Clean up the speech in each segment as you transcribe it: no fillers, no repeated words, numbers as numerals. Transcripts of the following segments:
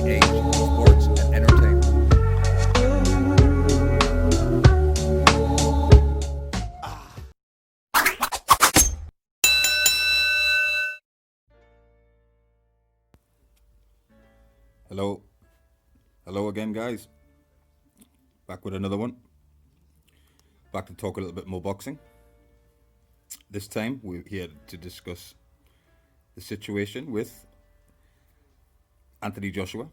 age in sports and entertainment. Hello. Hello again, guys. Back with another one. Back to talk a little bit more boxing. This time, we're here to discuss the situation with Anthony Joshua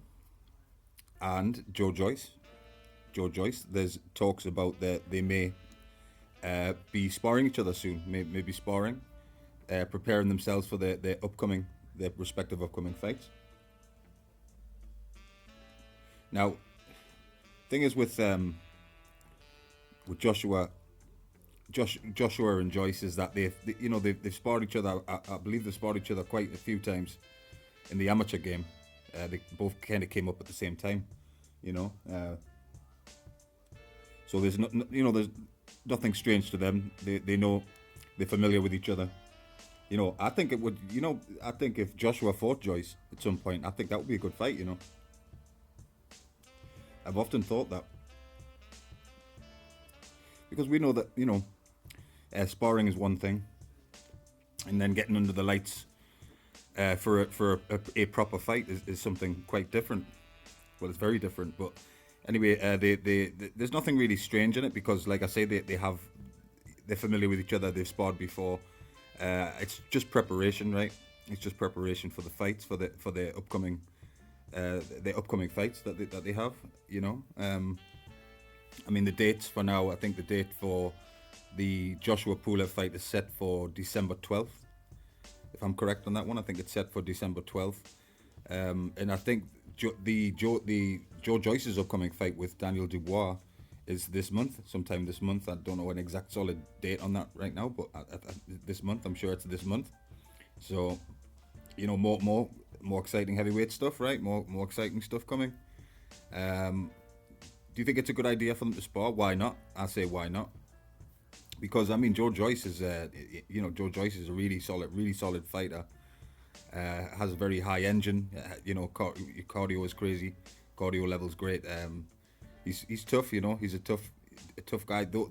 and Joe Joyce. Joe Joyce, there's talks about that they may be sparring each other soon, maybe sparring, preparing themselves for their respective upcoming fights. Now, thing is with Joshua and Joyce is that they've sparred each other. I believe they've sparred each other quite a few times in the amateur game. They both kind of came up at the same time, so there's there's nothing strange to them. They know, they're familiar with each other. I think it would. I think if Joshua fought Joyce at some point, I think that would be a good fight. I've often thought that because we know that sparring is one thing, and then getting under the lights for a proper fight is something quite different. Well, it's very different, but anyway, there's nothing really strange in it because, like I say, they're familiar with each other. They've sparred before. It's just preparation, right? It's just preparation for the fights, for their upcoming fights that they have. I mean, the dates for now. I think the date for the Joshua Pulev fight is set for December 12th. If I'm correct on that one, I think it's set for December 12th. And I think Joe Joyce's upcoming fight with Daniel Dubois is this month, sometime this month. I don't know an exact solid date on that right now, but this month, I'm sure it's this month. So, more exciting heavyweight stuff, right? More exciting stuff coming. Do you think it's a good idea for them to spar? Why not? I say why not? Because I mean, Joe Joyce is a really solid fighter. Has a very high engine. Cardio is crazy. Cardio level's great. He's tough. He's a tough guy. The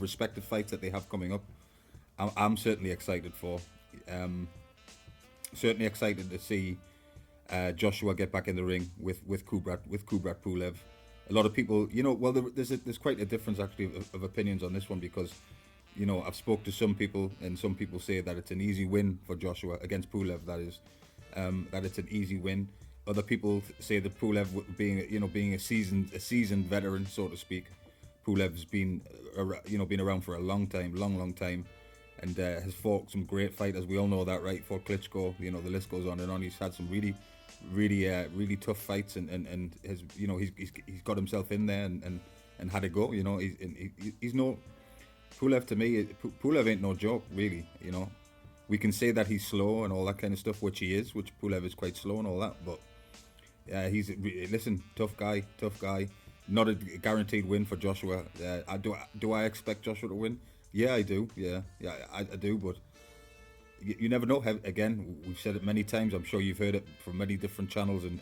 respective fights that they have coming up, I'm certainly excited for. Certainly excited to see Joshua get back in the ring with Kubrat Pulev. A lot of people, there's quite a difference actually of opinions on this one because, I've spoke to some people and some people say that it's an easy win for Joshua against Pulev. That is, that it's an easy win. Other people say that Pulev, being a seasoned veteran, so to speak, Pulev's been around for a long time, and has fought some great fighters. We all know that, right? Fought Klitschko. The list goes on and on. He's had some really tough fights, and has he's got himself in there and had a go. He's no Pulev to me. Pulev ain't no joke, really. We can say that he's slow and all that kind of stuff, which he is. Which Pulev is quite slow and all that, but tough guy. Not a guaranteed win for Joshua. Do I expect Joshua to win? Yeah, I do. Yeah, I do. But you never know. Again, we've said it many times. I'm sure you've heard it from many different channels and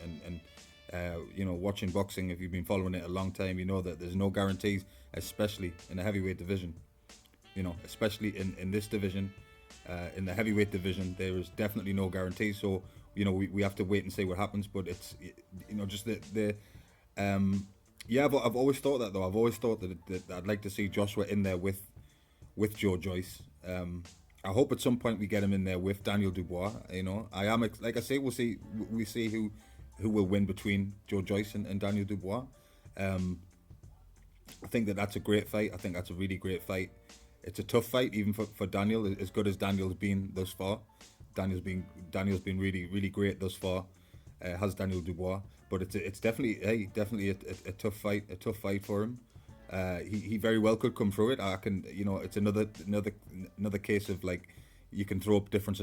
watching boxing. If you've been following it a long time, you know that there's no guarantees, especially in the heavyweight division. Especially in this division, in the heavyweight division, there is definitely no guarantees. So we have to wait and see what happens. But it's just I've always thought that though. I've always thought that I'd like to see Joshua in there with Joe Joyce. I hope at some point we get him in there with Daniel Dubois. I am like I say, we'll see who will win between Joe Joyce and Daniel Dubois. I think that's a great fight. I think that's a really great fight. It's a tough fight even for Daniel, as good as Daniel's been thus far. Daniel's been really great thus far. Has Daniel Dubois, but it's definitely a tough fight for him. He very well could come through it. It's another case of like you can throw up different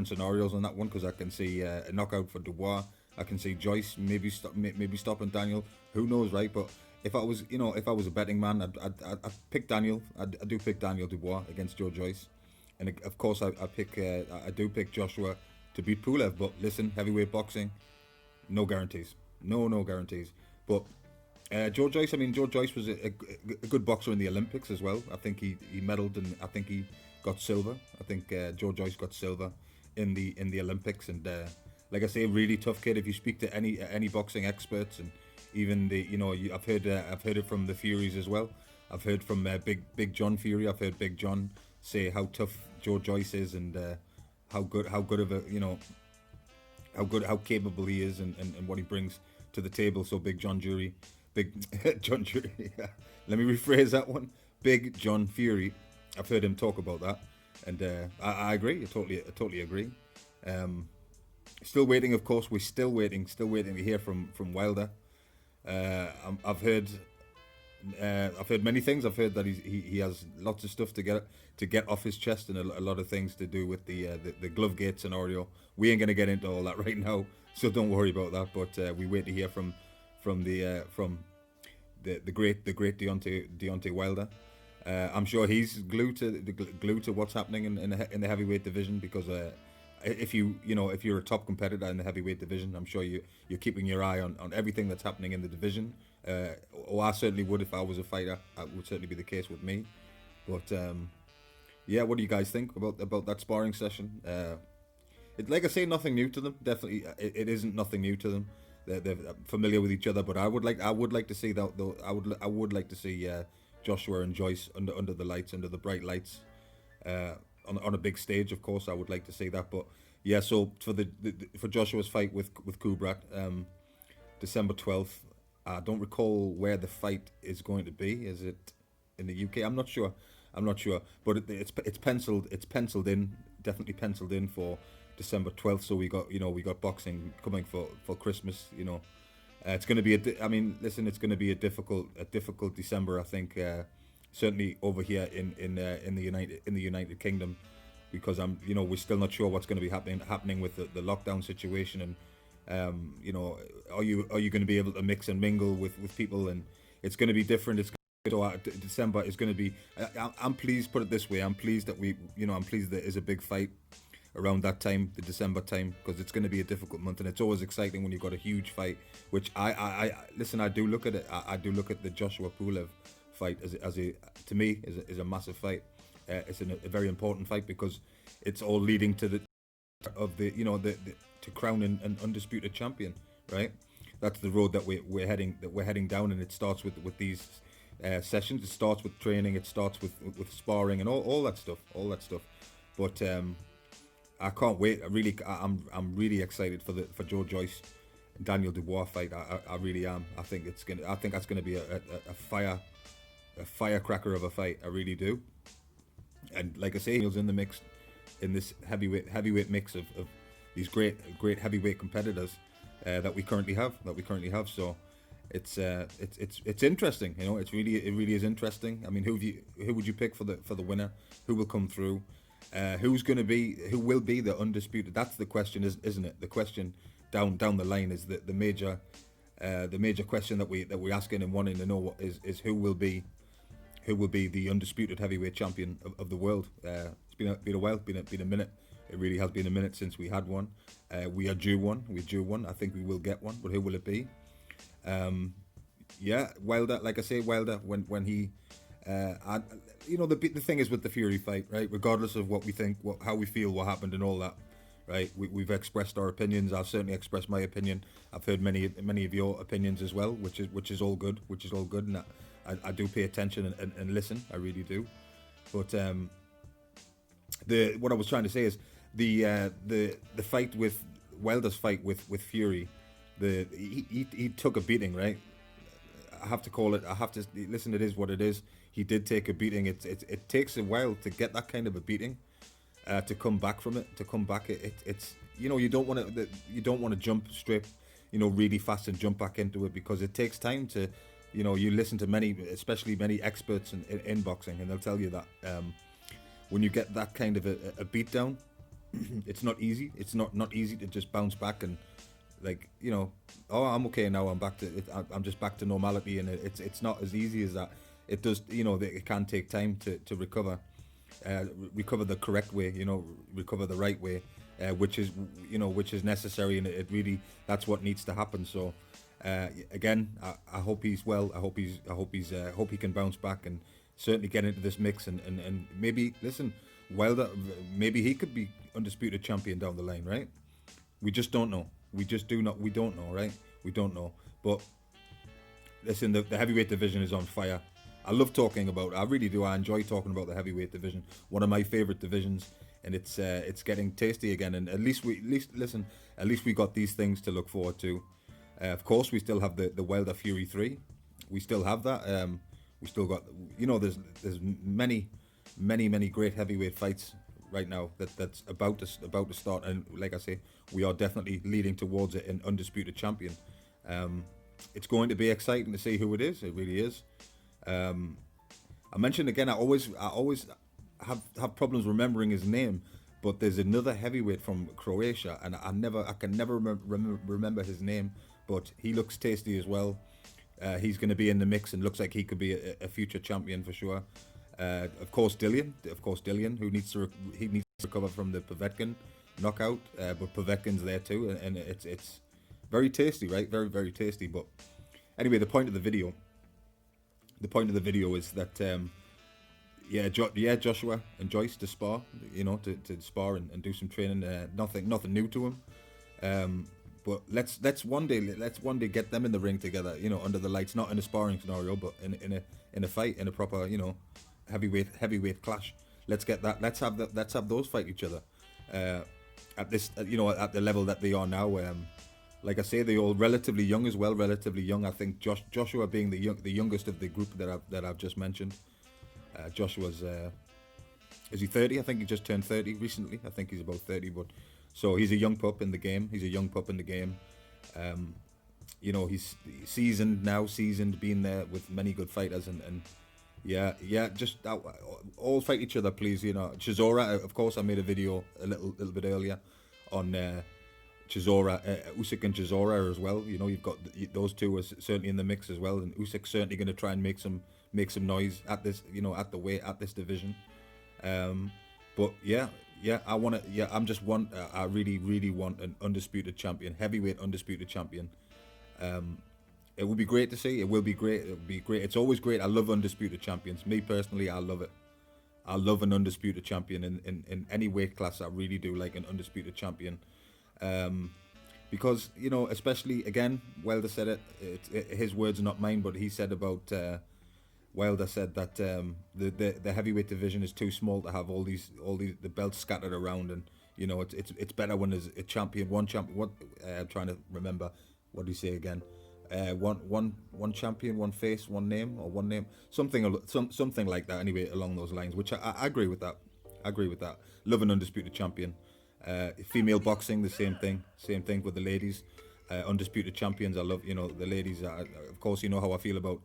scenarios on that one because I can see a knockout for Dubois. I can see Joyce maybe stopping Daniel. Who knows, right? But if I was a betting man, I'd pick Daniel. I do pick Daniel Dubois against Joe Joyce, and of course I do pick Joshua to beat Pulev. But listen, heavyweight boxing, No guarantees. No guarantees. But Joe Joyce, I mean, Joe Joyce was a good boxer in the Olympics as well. I think he medaled, and I think he got silver. I think Joe Joyce got silver in the Olympics, and like I say, really tough kid. If you speak to any boxing experts, and even I've heard it from the Furies as well. I've heard from Big John Fury. I've heard Big John say how tough Joe Joyce is, and how good of a how capable he is, and what he brings to the table. So Big John Jury, Big John Jury. Let me rephrase that one. Big John Fury. I've heard him talk about that, and I agree. I totally agree. Still waiting, of course. We're still waiting to hear from Wilder. I've heard many things. I've heard that he has lots of stuff to get off his chest, and a lot of things to do with the glove gate scenario. We ain't gonna get into all that right now, so don't worry about that. But we wait to hear from the great Deontay Wilder. I'm sure he's glued to what's happening in the heavyweight division, because if you're a top competitor in the heavyweight division, I'm sure you're keeping your eye on everything that's happening in the division. Or I certainly would if I was a fighter. That would certainly be the case with me. But yeah, what do you guys think about that sparring session? Like I say, nothing new to them. Definitely, it isn't nothing new to them. They're familiar with each other. But I would like to see that though. I would like to see Joshua and Joyce under the lights, under the bright lights, on a big stage. Of course, I would like to see that. But yeah, so for Joshua's fight with Kubrat, December 12th. I don't recall where the fight is going to be. Is it in the UK? I'm not sure. But it's penciled in. Definitely penciled in for December 12th. So we got boxing coming for Christmas. It's going to be it's going to be a difficult December. I think certainly over here in the United Kingdom, because we're still not sure what's going to be happening with the lockdown situation, and are you going to be able to mix and mingle with people, and it's going to be different. December is going to be. I'm pleased. Put it this way, I'm pleased that I'm pleased there is a big fight around that time, the December time, because it's going to be a difficult month, and it's always exciting when you've got a huge fight. Which I listen. I do look at it. I do look at the Joshua Pulev fight as a massive fight. It's a very important fight, because it's all leading to to crown an undisputed champion, right? That's the road that we're heading down, and it starts with these sessions. It starts with training. It starts with sparring and all that stuff. But I can't wait. I'm really excited for Joe Joyce and Daniel Dubois fight. I really am. I think that's gonna be a firecracker of a fight. I really do. And like I say, he's in the mix, in this heavyweight mix of these great heavyweight competitors that we currently have. So it's interesting. It really is interesting. I mean, who would you pick for the winner? Who will come through? Who will be the undisputed? That's the question, isn't it? The question down the line is the major question that we're asking and wanting to know is who will be the undisputed heavyweight champion of the world. It's been a while, been a minute. It really has been a minute since we had one. We are due one. I think we will get one, but who will it be? Wilder. Like I say, Wilder. When he, the thing is with the Fury fight, right? Regardless of what we think, how we feel, what happened, and all that, right? We've expressed our opinions. I've certainly expressed my opinion. I've heard many of your opinions as well, which is all good. And I do pay attention and listen. I really do. But what I was trying to say is the fight with Wilder's fight with Fury, he took a beating, right? I have to listen. It is what it is. He did take a beating. It takes a while to get that kind of a beating, to come back from it. It's you don't want to jump straight, really fast and jump back into it, because it takes time to, you listen to especially many experts in boxing, and they'll tell you that when you get that kind of a beat down, it's not easy. It's not easy to just bounce back and I'm okay now. I'm just back to normality, and it's not as easy as that. It does, it can take time to recover the correct way, recover the right way, which is necessary, and it really, that's what needs to happen. So again, I hope he's well. I hope he can bounce back and certainly get into this mix, and maybe, listen, Wilder, maybe he could be undisputed champion down the line, right? We just don't know. We don't know, right? We don't know. But listen, the heavyweight division is on fire. I love talking about it. I really do. I enjoy talking about the heavyweight division. One of my favorite divisions, and it's getting tasty again. And at least we got these things to look forward to. Of course, we still have the Wilder Fury 3. We still have that. We still got, there's many great heavyweight fights right now that's about to start. And like I say, we are definitely leading towards it, an undisputed champion. It's going to be exciting to see who it is. It really is. I mentioned again, I always have problems remembering his name, but there's another heavyweight from Croatia, and I can never remember his name, but he looks tasty as well. He's going to be in the mix and looks like he could be a future champion for sure. Of course, Dillian, who needs to recover from the Povetkin knockout, but Povetkin's there too, and it's very tasty, right? Very, very tasty. But anyway, the point of the video is that Joshua and Joyce to spar, to spar and do some training. Nothing new to him. But let's one day get them in the ring together, under the lights, not in a sparring scenario, but in a fight, in a proper, heavyweight clash. Let's get that. Let's have those fight each other at the level that they are now. Like I say, they're all relatively young as well. Relatively young. I think Joshua being the youngest of the group that I've just mentioned. Joshua's is he 30? I think he just turned 30 recently. I think he's about 30, but so he's a young pup in the game. He's seasoned, been there with many good fighters, and just all fight each other, please. Chisora, of course, I made a video a little bit earlier on Chisora, Usyk and Chisora as well. You've got those two are certainly in the mix as well, and Usyk's certainly going to try and make some noise at this, at this division. But I really want an undisputed champion, heavyweight undisputed champion. It would be great to see. It will be great. It would be great. It's always great. I love undisputed champions. Me personally, I love it. I love an undisputed champion in any weight class. I really do like an undisputed champion. Because, especially, again, Wilder said it, his words are not mine, but he said about, Wilder said that the heavyweight division is too small to have all these the belts scattered around, and it's better when there's a champion, one champion. I'm trying to remember, what do you say again? One champion, one face, one name, or one name, something like that. Anyway, along those lines, which I agree with that. Love an undisputed champion. Female boxing, the same thing with the ladies. Undisputed champions. I love, the ladies. Of course, how I feel about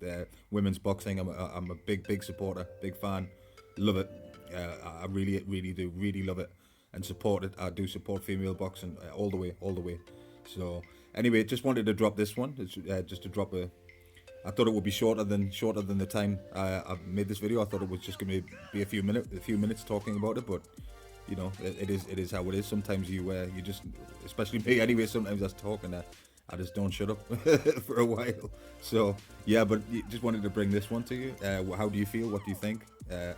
women's boxing. I'm a big supporter, big fan. Love it. I really do love it and support it. I do support female boxing all the way. So anyway, just wanted to drop this one. Just to drop I thought it would be shorter than the time I've made this video. I thought it was just going to be a few minutes talking about it, but it is how it is. Sometimes you just, especially me anyway, sometimes I talk and I just don't shut up for a while. So but just wanted to bring this one to you. How do you feel? What do you think?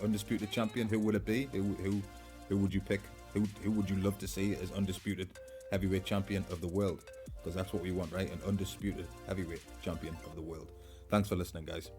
Undisputed champion, who would it be? Who would you pick? Who would you love to see as undisputed heavyweight champion of the world? Because that's what we want, right? An undisputed heavyweight champion of the world. Thanks for listening, guys.